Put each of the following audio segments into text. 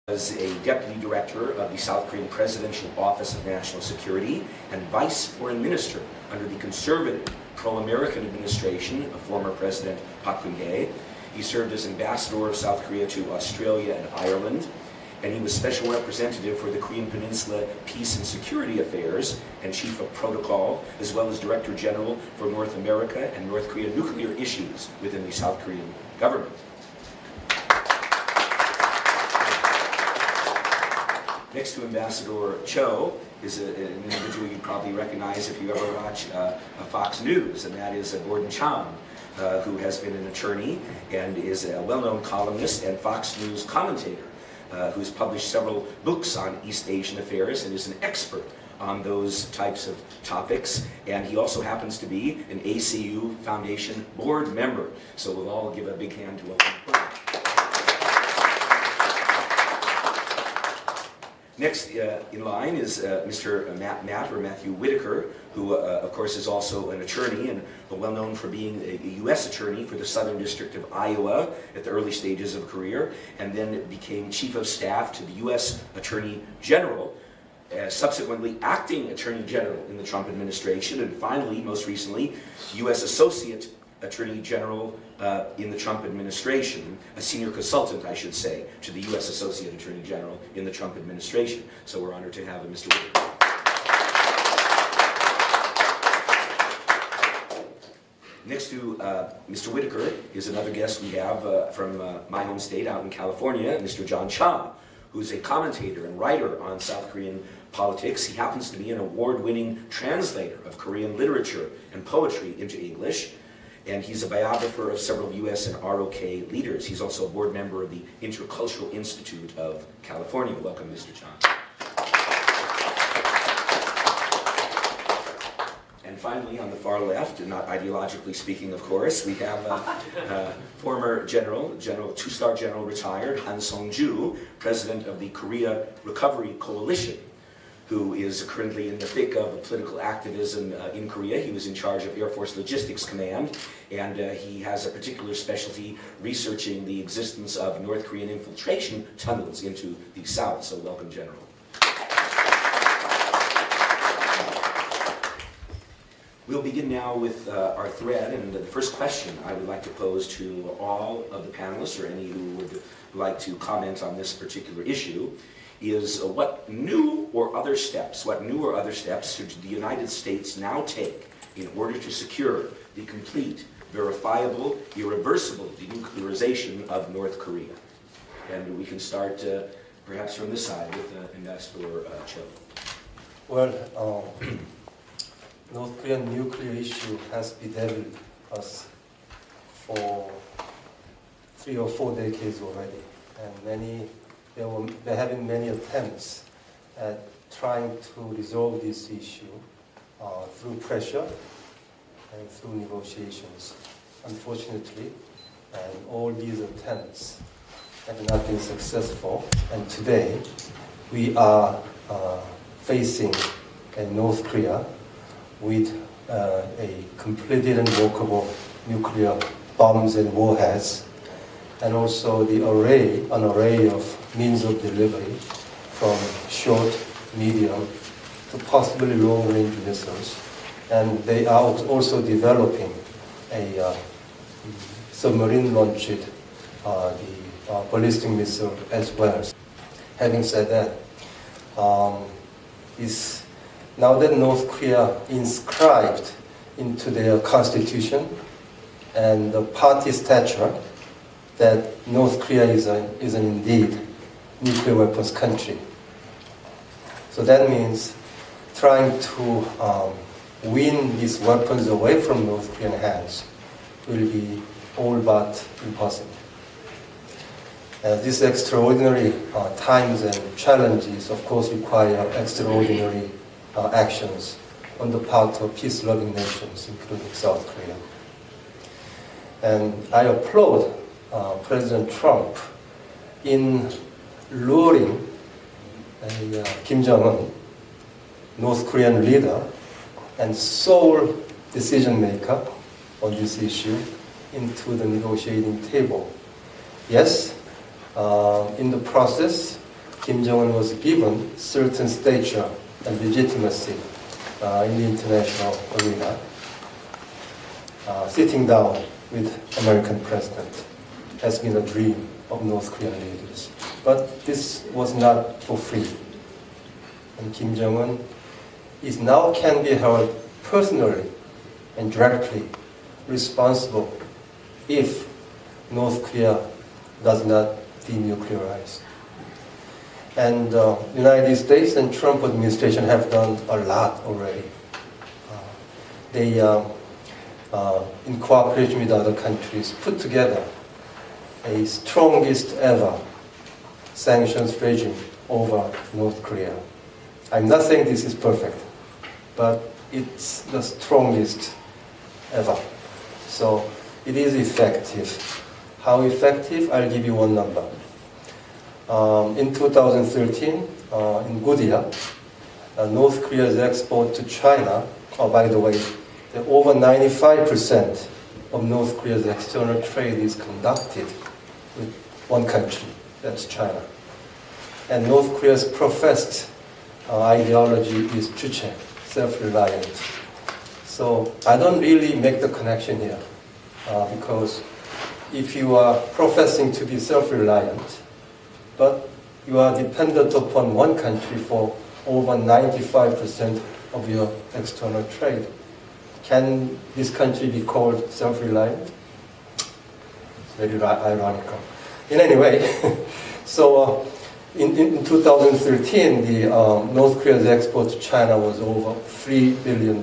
Was a deputy director of the South Korean Presidential Office of National Security and vice foreign minister under the conservative pro-American administration of former President Park Geun-hye. He served as ambassador of South Korea to Australia and Ireland, and he was special representative for the Korean Peninsula Peace and Security Affairs and chief of protocol, as well as director general for North America and North Korea nuclear issues within the South Korean government. Next to Ambassador Cho is an individual you probably recognize if you ever watch Fox News, and that is Gordon Chang, who has been an attorney and is a well-known columnist and Fox News commentator, who's published several books on East Asian affairs and is an expert on those types of topics. And he also happens to be an ACU Foundation board member. So we'll all give a big hand to him. Next in line is Mr. Matthew Whitaker, who of course is also an attorney and well known for being a U.S. attorney for the Southern District of Iowa at the early stages of a career, and then became chief of staff to the U.S. Attorney General, subsequently acting Attorney General in the Trump administration, and finally, most recently, U.S. Associate Attorney General in the Trump administration, a senior consultant, I should say, to the U.S. Associate Attorney General in the Trump administration. So we're honored to have Mr. Whitaker. Next to Mr. Whitaker is another guest we have from my home state out in California, Mr. John Cha, who's a commentator and writer on South Korean politics. He happens to be an award-winning translator of Korean literature and poetry into English, and he's a biographer of several U.S. and ROK leaders. He's also a board member of the Intercultural Institute of California. Welcome, Mr. Chan. And finally, on the far left, and not ideologically speaking, of course, we have former two-star general retired Han Song-ju, president of the Korea Recovery Coalition, who is currently in the thick of political activism in Korea. He was in charge of Air Force Logistics Command, and he has a particular specialty researching the existence of North Korean infiltration tunnels into the South. So welcome, General. We'll begin now with our thread, and the first question I would like to pose to all of the panelists, or any who would like to comment on this particular issue, is what new or other steps should the United States now take in order to secure the complete, verifiable, irreversible denuclearization of North Korea? And we can start perhaps from this side with Ambassador Cho. Well, North Korean nuclear issue has bedeviled us for 3 or 4 decades already, and there have been many attempts at trying to resolve this issue through pressure and through negotiations. Unfortunately, and all these attempts have not been successful, and today we are facing North Korea with a completely unworkable nuclear bombs and warheads, and also an array of means of delivery, from short, medium, to possibly long-range missiles. And they are also developing a submarine-launched ballistic missile as well. Having said that, now that North Korea inscribed into their constitution and the party statute that North Korea is an indeed nuclear weapons country. So that means trying to win these weapons away from North Korean hands will be all but impossible. These extraordinary times and challenges, of course, require extraordinary actions on the part of peace-loving nations, including South Korea. And I applaud President Trump in luring Kim Jong-un, North Korean leader and sole decision maker on this issue, into the negotiating table. Yes, in the process, Kim Jong-un was given certain stature and legitimacy in the international arena, sitting down with American president has been a dream of North Korean leaders. But this was not for free. And Kim Jong-un is now can be held personally and directly responsible if North Korea does not denuclearize. And the United States and Trump administration have done a lot already. They, in cooperation with other countries, put together a strongest ever sanctions regime over North Korea. I'm not saying this is perfect, but it's the strongest ever. So it is effective. How effective? I'll give you one number. In 2013, in Goodyear, North Korea's export to China, by the way, over 95% of North Korea's external trade is conducted with one country, that's China. And North Korea's professed ideology is Cpac, self-reliant. So I don't really make the connection here, because if you are professing to be self-reliant, but you are dependent upon one country for over 95% of your external trade, can this country be called self-reliant? It's very ironical. In any way, so in 2013, the North Korea's export to China was over $3 billion.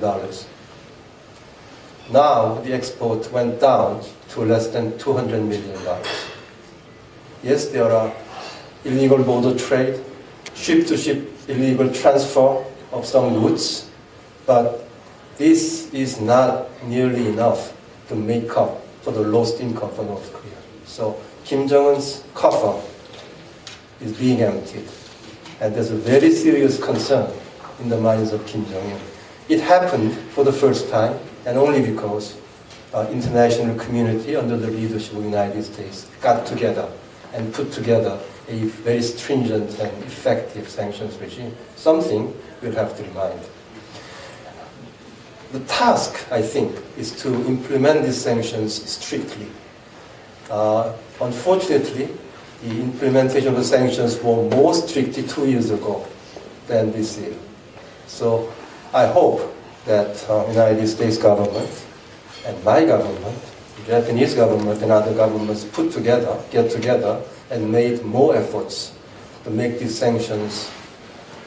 Now the export went down to less than $200 million. Yes, there are illegal border trade, ship-to-ship illegal transfer of some goods, but this is not nearly enough to make up for the lost income for North Korea. So Kim Jong-un's coffer is being emptied, and there's a very serious concern in the minds of Kim Jong-un. It happened for the first time, and only because international community under the leadership of the United States got together and put together a very stringent and effective sanctions regime. Something we'll have to remind. The task, I think, is to implement these sanctions strictly. Unfortunately, the implementation of the sanctions were more strictly 2 years ago than this year. So I hope that the United States government and my government, the Japanese government and other governments get together and made more efforts to make these sanctions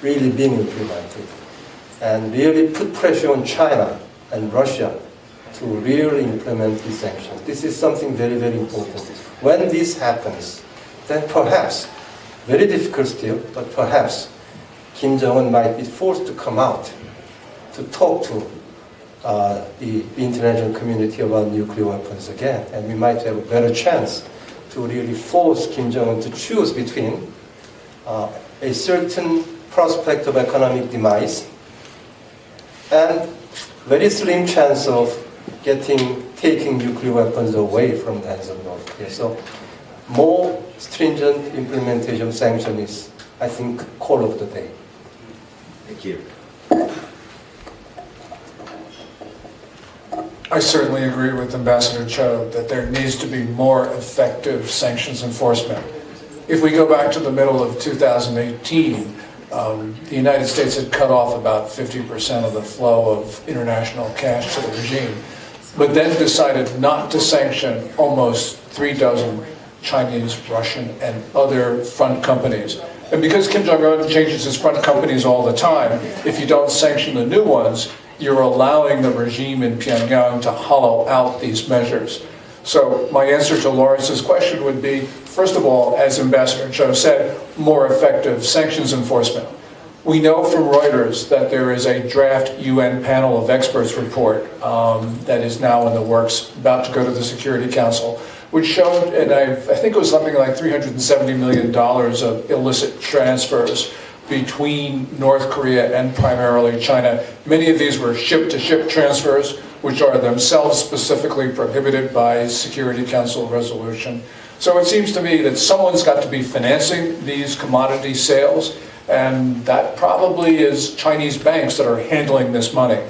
really being implemented, and really put pressure on China and Russia to really implement these sanctions. This is something very, very important. When this happens, then perhaps, very difficult still, but perhaps Kim Jong-un might be forced to come out to talk to the international community about nuclear weapons again, and we might have a better chance to really force Kim Jong-un to choose between a certain prospect of economic demise and very slim chance of taking nuclear weapons away from the hands of North Korea. So more stringent implementation of sanctions is, I think, call of the day. Thank you. I certainly agree with Ambassador Cho that there needs to be more effective sanctions enforcement. If we go back to the middle of 2018, the United States had cut off about 50% of the flow of international cash to the regime, but then decided not to sanction almost 36 Chinese, Russian, and other front companies. And because Kim Jong-un changes his front companies all the time, if you don't sanction the new ones, you're allowing the regime in Pyongyang to hollow out these measures. So my answer to Lawrence's question would be, first of all, as Ambassador Cho said, more effective sanctions enforcement. We know from Reuters that there is a draft UN panel of experts report that is now in the works, about to go to the Security Council, which showed, and I think it was something like $370 million of illicit transfers between North Korea and primarily China. Many of these were ship-to-ship transfers, which are themselves specifically prohibited by Security Council resolution. So it seems to me that someone's got to be financing these commodity sales, and that probably is Chinese banks that are handling this money.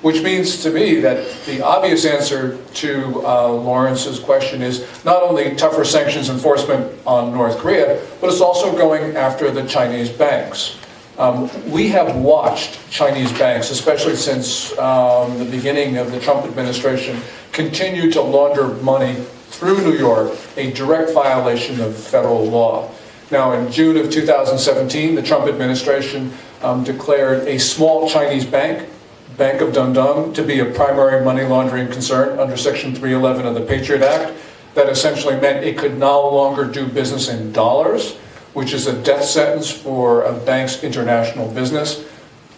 Which means to me that the obvious answer to Lawrence's question is not only tougher sanctions enforcement on North Korea, but it's also going after the Chinese banks. We have watched Chinese banks, especially since the beginning of the Trump administration, continue to launder money through New York, a direct violation of federal law. Now, in June of 2017, the Trump administration declared a small Chinese bank, Bank of Dundong, to be a primary money laundering concern under Section 311 of the Patriot Act. That essentially meant it could no longer do business in dollars, which is a death sentence for a bank's international business.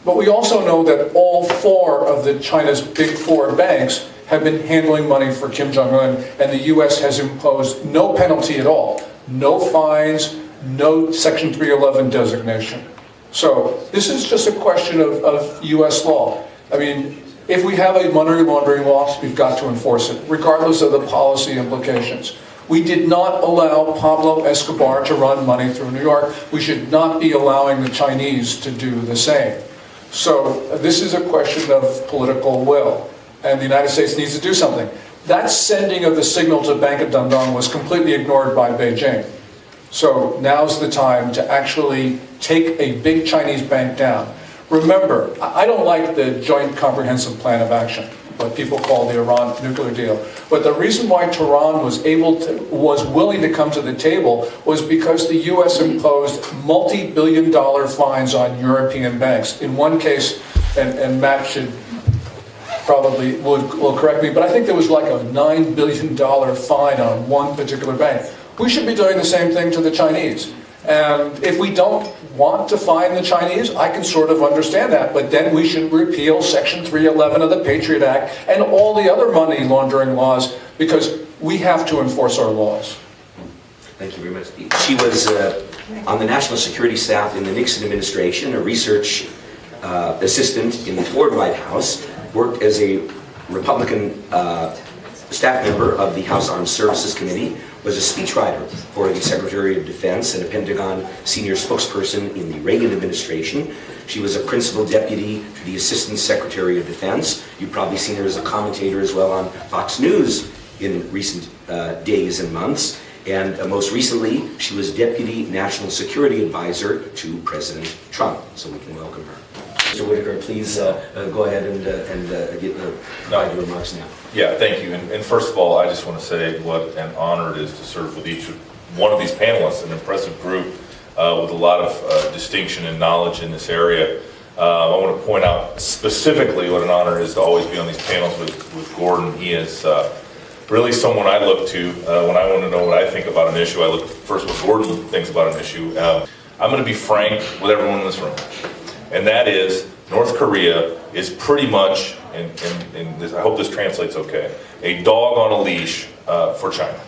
But we also know that all four of China's big four banks have been handling money for Kim Jong-un, and the U.S. has imposed no penalty at all, no fines, no Section 311 designation. So this is just a question of U.S. law. I mean, if we have a money laundering law, we've got to enforce it, regardless of the policy implications. We did not allow Pablo Escobar to run money through New York. We should not be allowing the Chinese to do the same. So this is a question of political will, and the United States needs to do something. That sending of the signal to Bank of Dundong was completely ignored by Beijing. So now's the time to actually take a big Chinese bank down. Remember, I don't like the Joint Comprehensive Plan of Action, what people call the Iran nuclear deal. But the reason why Tehran was willing to come to the table was because the U.S. imposed multi-billion-dollar fines on European banks. In one case, and Matt should probably will correct me, but I think there was like a $9 billion fine on one particular bank. We should be doing the same thing to the Chinese. And if we don't want to fine the Chinese, I can sort of understand that. But then we should repeal Section 311 of the Patriot Act and all the other money laundering laws, because we have to enforce our laws. Thank you very much. She was on the national security staff in the Nixon administration, a research assistant in the Ford White House, worked as a Republican staff member of the House Armed Services Committee, was a speechwriter for the Secretary of Defense and a Pentagon senior spokesperson in the Reagan administration. She was a principal deputy to the Assistant Secretary of Defense. You've probably seen her as a commentator as well on Fox News in recent days and months. And most recently, she was Deputy National Security Advisor to President Trump. So we can welcome her. Mr. Whitaker, please go ahead and provide your remarks now. Yeah, thank you. And first of all, I just want to say what an honor it is to serve with each one of these panelists, an impressive group with a lot of distinction and knowledge in this area. I want to point out specifically what an honor it is to always be on these panels with Gordon. He is really someone I look to when I want to know what I think about an issue. I look first what Gordon thinks about an issue. I'm going to be frank with everyone in this room. And that is, North Korea is pretty much, and this, I hope this translates okay, a dog on a leash for China.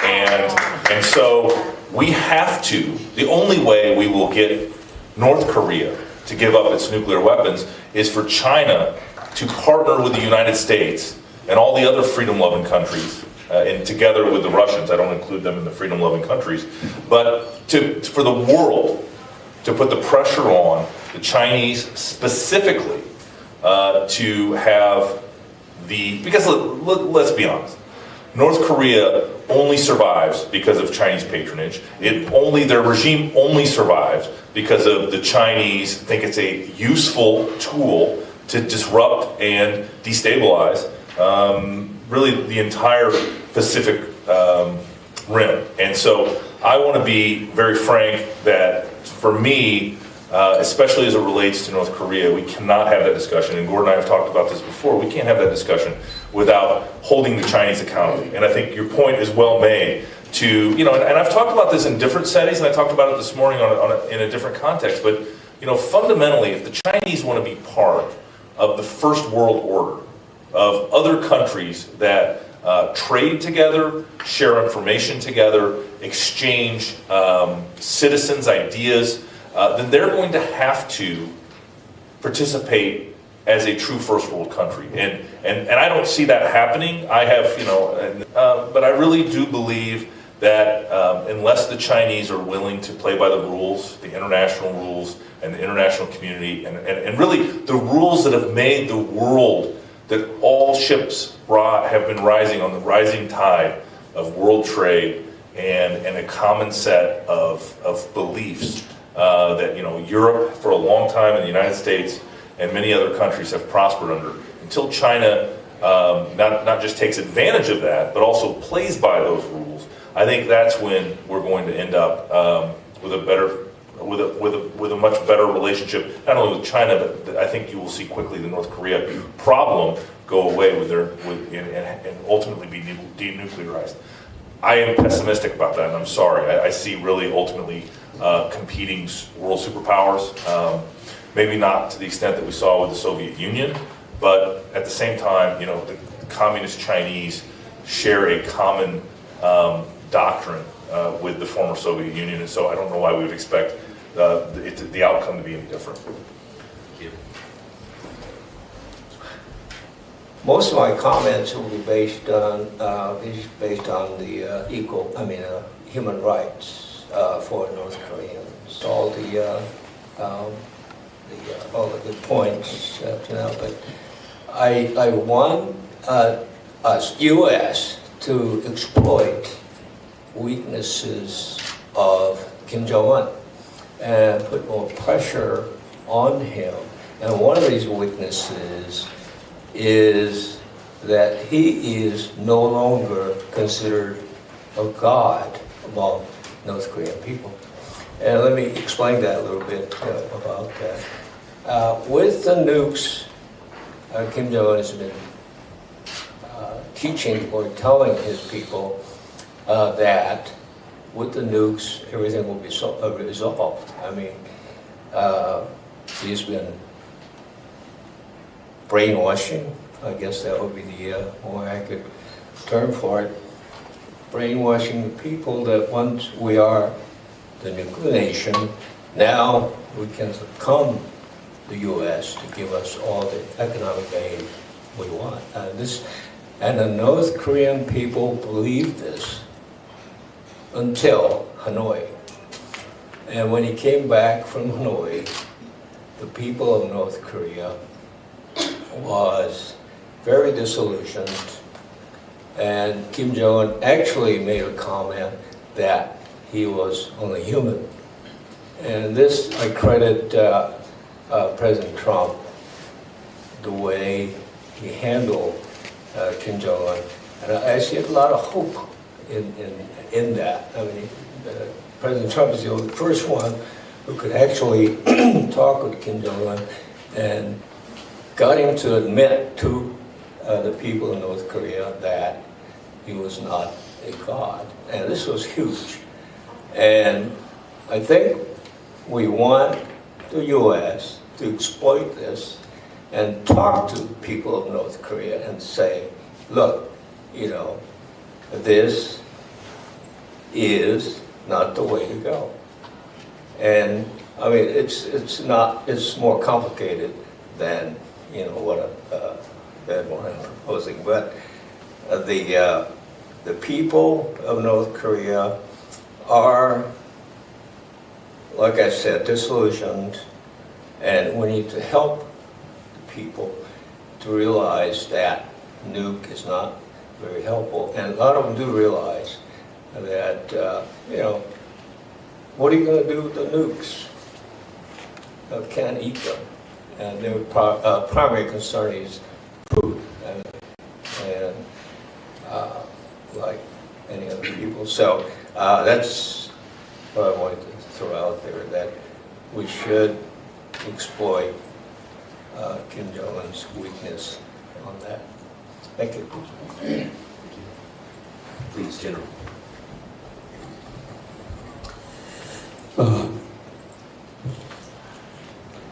And so we have to, the only way we will get North Korea to give up its nuclear weapons is for China to partner with the United States and all the other freedom-loving countries, and together with the Russians. I don't include them in the freedom-loving countries, but for the world to put the pressure on the Chinese specifically to have because let's be honest, North Korea only survives because of Chinese patronage. Their regime only survives because of the Chinese think it's a useful tool to disrupt and destabilize really the entire Pacific Rim. And so I want to be very frank that for me, especially as it relates to North Korea, we cannot have that discussion, and Gordon and I have talked about this before, we can't have that discussion without holding the Chinese accountable. And I think your point is well made to, and I've talked about this in different settings, and I talked about it this morning in a different context, but, fundamentally, if the Chinese want to be part of the first world order, of other countries that trade together, share information together, exchange citizens' ideas, then they're going to have to participate as a true first world country. And I don't see that happening. I have, but I really do believe that unless the Chinese are willing to play by the rules, the international rules, and the international community, and really the rules that have made the world, that all ships have been rising on the rising tide of world trade and a common set of beliefs that Europe for a long time and the United States and many other countries have prospered under. Until China not just takes advantage of that, but also plays by those rules, I think that's when we're going to end up with a much better relationship, not only with China, but I think you will see quickly the North Korea problem go away and ultimately be denuclearized. I am pessimistic about that, and I'm sorry. I see really ultimately competing world superpowers, maybe not to the extent that we saw with the Soviet Union, but at the same time, the communist Chinese share a common doctrine with the former Soviet Union, and so I don't know why we would expect the outcome to be any different. Most of my comments will be based on the human rights for North Koreans. All the good points, but I want us U.S. to exploit weaknesses of Kim Jong-un and put more pressure on him. And one of these weaknesses is that he is no longer considered a god among North Korean people. And let me explain that a little bit about that. With the nukes, Kim Jong-un has been teaching or telling his people that with the nukes, everything will be resolved. I mean, he's been brainwashing, I guess that would be the more accurate term for it, brainwashing the people that once we are the nuclear nation, now we can come the U.S. to give us all the economic aid we want. And the North Korean people believed this until Hanoi. And when he came back from Hanoi, the people of North Korea was very disillusioned, and Kim Jong-un actually made a comment that he was only human. And this, I credit President Trump, the way he handled Kim Jong-un. And I see a lot of hope in that. I mean, President Trump is the first one who could actually talk with Kim Jong-un and got him to admit to the people in North Korea that he was not a god. And this was huge. And I think we want the U.S. to exploit this and talk to people of North Korea and say, look, this is not the way to go. And I mean, it's more complicated than what I'm proposing. But the people of North Korea are, like I said, disillusioned, and we need to help the people to realize that nuke is not very helpful. And a lot of them do realize that, what are you going to do with the nukes? Can't eat them. And their primary concern is food, and like any other people. So that's what I wanted to throw out there, that we should exploit Kim Jong-un's weakness on that. Thank you. Please, General.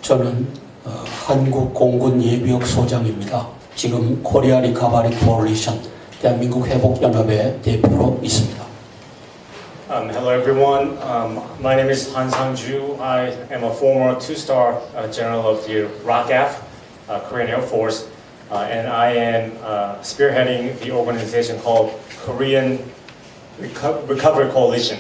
저는 한국 공군 예비역 소장입니다. 지금 코리아 리커버리 코얼리션 대한민국 회복연합의 대표로 있습니다. Hello everyone. My name is Han Sang-ju. I am a former two-star general of the ROKAF, Korean Air Force, and I am spearheading the organization called Korean Recovery Coalition.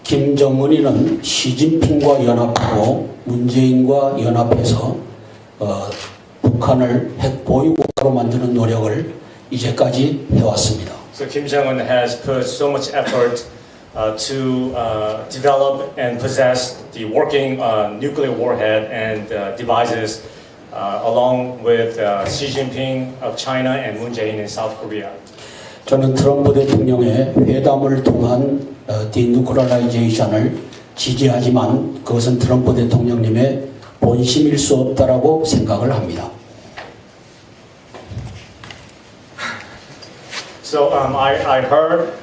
김정은이는 시진핑과 연합하고 문재인과 연합해서 북한을 핵 보유 국가로 만드는 노력을 이제까지 해왔습니다. So Kim Jong-un has put so much effort to develop and possess the working nuclear warhead and devices along with Xi Jinping of China and Moon Jae-in in South Korea. 저는 트럼프 대통령의 회담을 통한 디누클리어라이제이션을 지지하지만 그것은 트럼프 대통령님의 본심일 수 없다라고 생각을 합니다. So I heard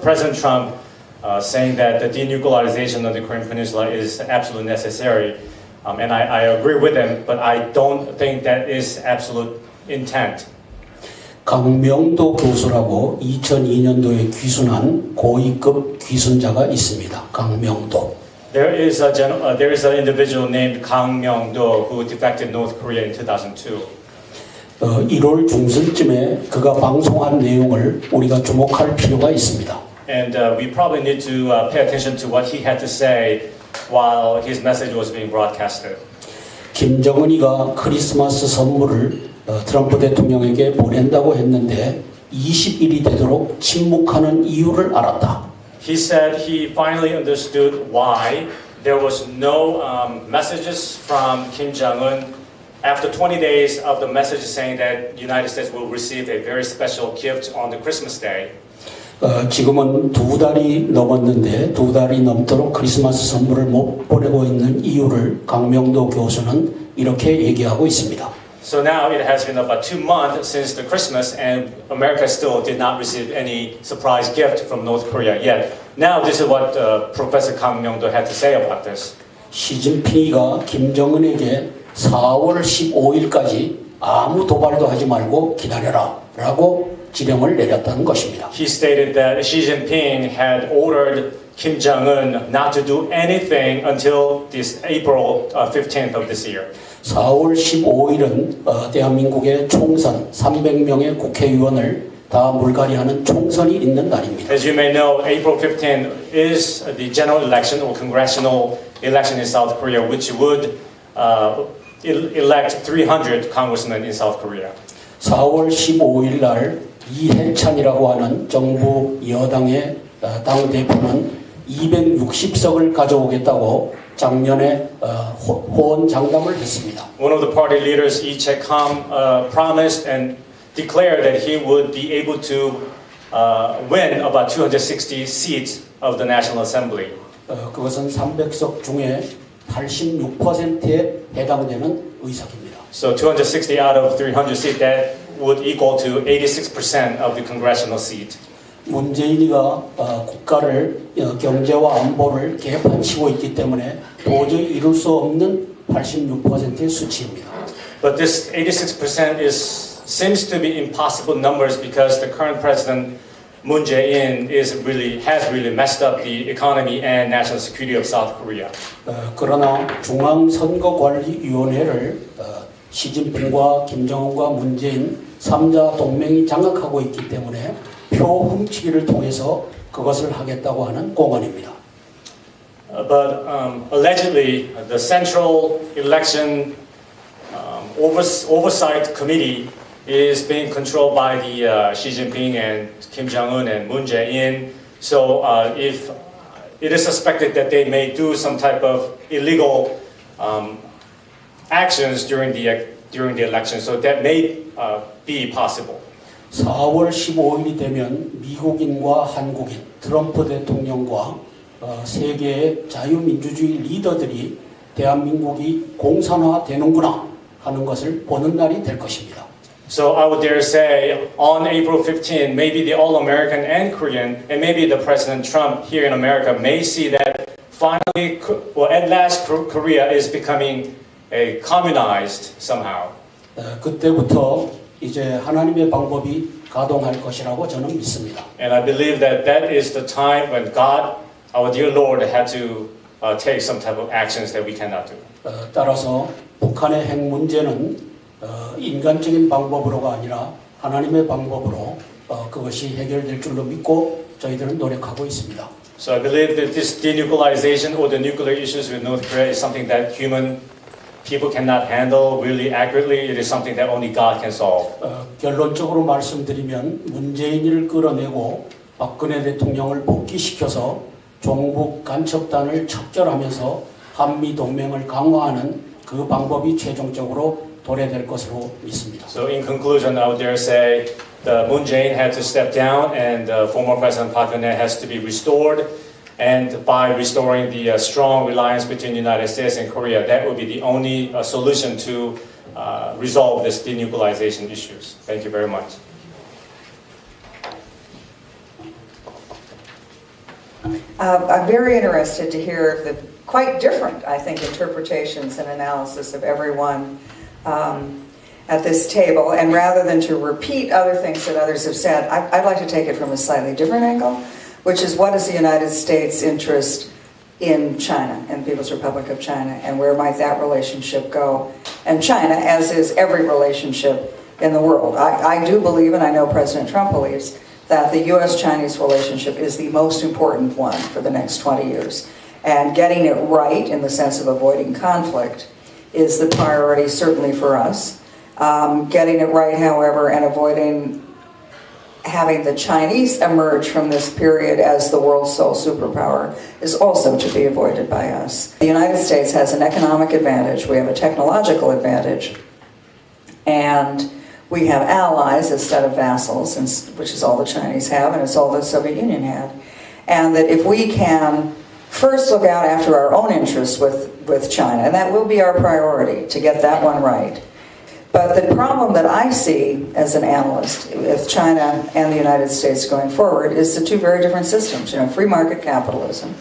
President Trump saying that the denuclearization of the Korean Peninsula is absolutely necessary, and I agree with him, but I don't think that is absolute intent. 강명도 교수라고 2002년도에 귀순한 고위급 귀순자가 있습니다. 강명도. There is an individual named Kang Myung-do who defected North Korea in 2002. 1월 중순쯤에 그가 방송한 내용을 우리가 주목할 필요가 있습니다. And we probably need to pay attention to what he had to say while his message was being broadcasted. 김정은이가 크리스마스 선물을 트럼프 대통령에게 보낸다고 했는데 20일이 되도록 침묵하는 이유를 알았다. He said he finally understood why there was no messages from Kim Jong-un after 20 days of the message saying that the United States will receive a very special gift on the Christmas day. 지금은 2달이 넘었는데 2달이 넘도록 크리스마스 선물을 못 보내고 있는 이유를 강명도 교수는 이렇게 얘기하고 있습니다. So now it has been about 2 months since the Christmas and America still did not receive any surprise gift from North Korea yet. Now this is what Professor Kang Myung-do had to say about this. 시진핑이가 김정은에게 4월 15일까지 아무 도발도 하지 말고 기다려라 라고 지령을 내렸다는 것입니다. He stated that Xi Jinping had ordered Kim Jong-un not to do anything until this April 15th of this year. 4월 15일은 대한민국의 총선 300명의 국회의원을 다 물갈이하는 총선이 있는 날입니다. As you may know, April 15th is the general election or congressional election in South Korea, which would elect 300 congressmen in South Korea. 4월 15일 날 이해찬이라고 하는 정부 여당의 당 대표는 260석을 가져오겠다고 작년에 호언장담을 했습니다. One of the party leaders, Lee Jae-kam, promised and declared that he would be able to win about 260 seats of the National Assembly. 그것은 300석 중에 86%에 해당되는 의석입니다. So 260 out of 300 seats, that would equal to 86% of the congressional seat. 문재인이가 국가를 경제와 안보를 개판치고 있기 때문에 도저히 이룰 수 없는 86%의 수치입니다. But this 86% seems to be impossible numbers because the current president Moon Jae-in has really messed up the economy and national security of South Korea. 그러나 중앙선거관리위원회를 시진핑과 김정은과 문재인 3자 동맹이 장악하고 있기 때문에 표 훔치기를 통해서 그것을 하겠다고 하는 공언입니다. But allegedly, the Central Election Oversight Committee is being controlled by the Xi Jinping and Kim Jong-un and Moon Jae-in. So if it is suspected that they may do some type of illegal actions during the election, so that may be possible. 4월 15일이 되면 미국인과 한국인, 트럼프 대통령과 세계의 자유민주주의 리더들이 대한민국이 공산화되는구나 하는 것을 보는 날이 될 것입니다. So I would dare say on April 15, maybe the all-American and Korean, and maybe the President Trump here in America may see that finally, well, at last Korea is becoming a communized somehow. 그때부터 이제 하나님의 방법이 가동할 것이라고 저는 믿습니다. And I believe that that is the time when God, our dear Lord, had to take some type of actions that we cannot do. 따라서 북한의 핵 문제는 인간적인 방법으로가 아니라 하나님의 방법으로 그것이 해결될 줄로 믿고 저희들은 노력하고 있습니다. So I believe that this denuclearization or the nuclear issues with North Korea is something that human people cannot handle really accurately. It is something that only God can solve. 결론적으로 말씀드리면 문재인을 끌어내고 박근혜 대통령을 복귀시켜서 종북 간첩단을 척결하면서 한미 동맹을 강화하는 그 방법이 최종적으로 도래될 것으로 믿습니다. So in conclusion, I would dare say the Moon Jae-in had to step down and former President Park Geun-hye has to be restored. And by restoring the strong reliance between the United States and Korea, that would be the only solution to resolve this denuclearization issues. Thank you very much. I'm very interested to hear the quite different, I think, interpretations and analysis of everyone at this table. And rather than to repeat other things that others have said, I'd like to take it from a slightly different angle, which is what is the United States' interest in China, in the People's Republic of China, and where might that relationship go? And China, as is every relationship in the world. I do believe, and I know President Trump believes, that the U.S.-Chinese relationship is the most important one for the next 20 years. And getting it right, in the sense of avoiding conflict, is the priority certainly for us. Getting it right, however, and avoiding having the Chinese emerge from this period as the world's sole superpower is also to be avoided by us. The United States has an economic advantage, we have a technological advantage, and we have allies instead of vassals, which is all the Chinese have, and it's all the Soviet Union had. And that if we can first look out after our own interests with China, and that will be our priority, to get that one right. But the problem that I see as an analyst with China and the United States going forward is the two very different systems. Free market capitalism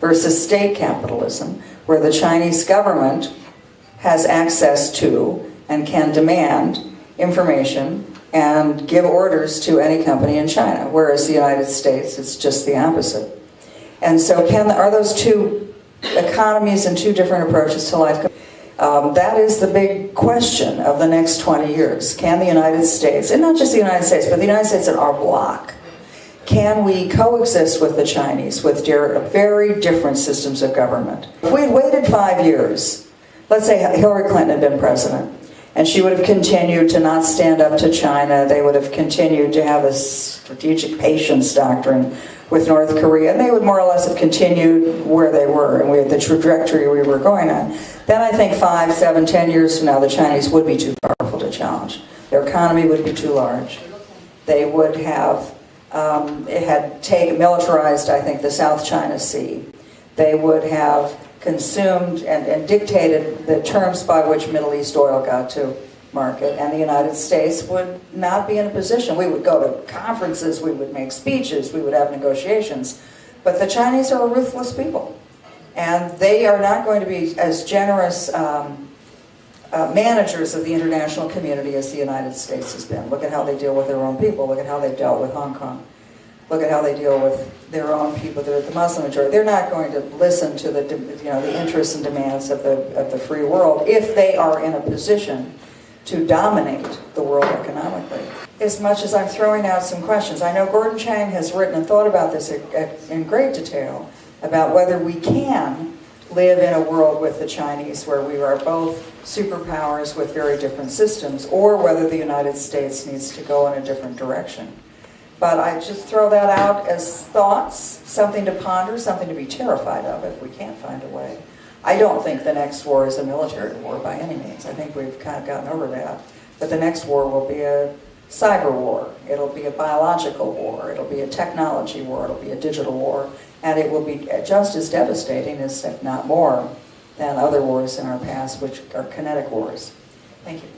versus state capitalism, where the Chinese government has access to and can demand information and give orders to any company in China, whereas the United States, it's just the opposite. And so are those two economies and two different approaches to life? That is the big question of the next 20 years. Can the United States, and not just the United States, but the United States and our bloc, can we coexist with the Chinese with very different systems of government? If we had waited 5 years, let's say Hillary Clinton had been president, and she would have continued to not stand up to China, they would have continued to have a strategic patience doctrine with North Korea, and they would more or less have continued where they were and the trajectory we were going on. Then I think 5, 7, 10 years from now, the Chinese would be too powerful to challenge. Their economy would be too large. They would have, militarized, I think, the South China Sea. They would have consumed and dictated the terms by which Middle East oil got to market, and the United States would not be in a position. We would go to conferences, we would make speeches, we would have negotiations, but the Chinese are a ruthless people, and they are not going to be as generous managers of the international community as the United States has been. Look at how they deal with their own people. Look at how they've dealt with Hong Kong. Look at how they deal with their own people. They're the Muslim majority. They're not going to listen to the interests and demands of the free world if they are in a position to dominate the world economically. As much as I'm throwing out some questions, I know Gordon Chang has written and thought about this in great detail about whether we can live in a world with the Chinese where we are both superpowers with very different systems, or whether the United States needs to go in a different direction. But I just throw that out as thoughts, something to ponder, something to be terrified of if we can't find a way. I don't think the next war is a military war by any means. I think we've kind of gotten over that. But the next war will be a cyber war. It'll be a biological war. It'll be a technology war. It'll be a digital war. And it will be just as devastating, as if not more, than other wars in our past, which are kinetic wars. Thank you.